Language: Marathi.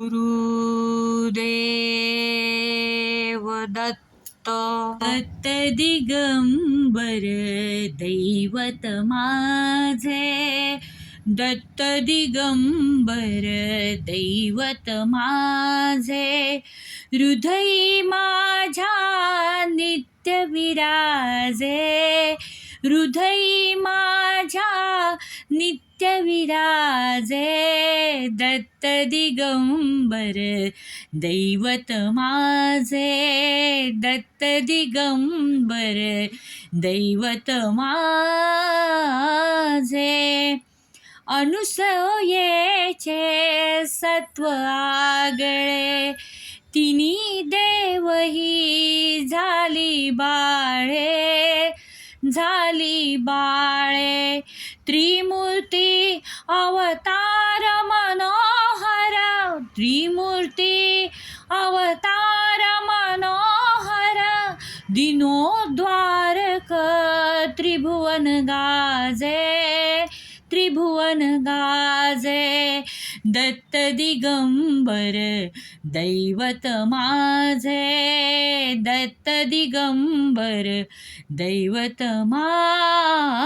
गुरुदेव दत्त दत्त दिगंबर दैवत माझे दत्त दिगंबर दैवत माझे हृदयी माझ्या नित्य विराजे हृदयी माझ्या नित्य विराजे दत्त दिगंबर दैवत माझे दत्त दिगंबर दैवत माझे अनुसयेचे सत्व आगळे तिनी देवही झाली बाळे त्रिमूर्ती अवतार मनोहर त्रिमूर्ती अवतार मनोहर दिनोद्वारक त्रिभुवन गाजे दत्त दिगंबर दैवत माझे दत्त दिगंबर दैवत माझे।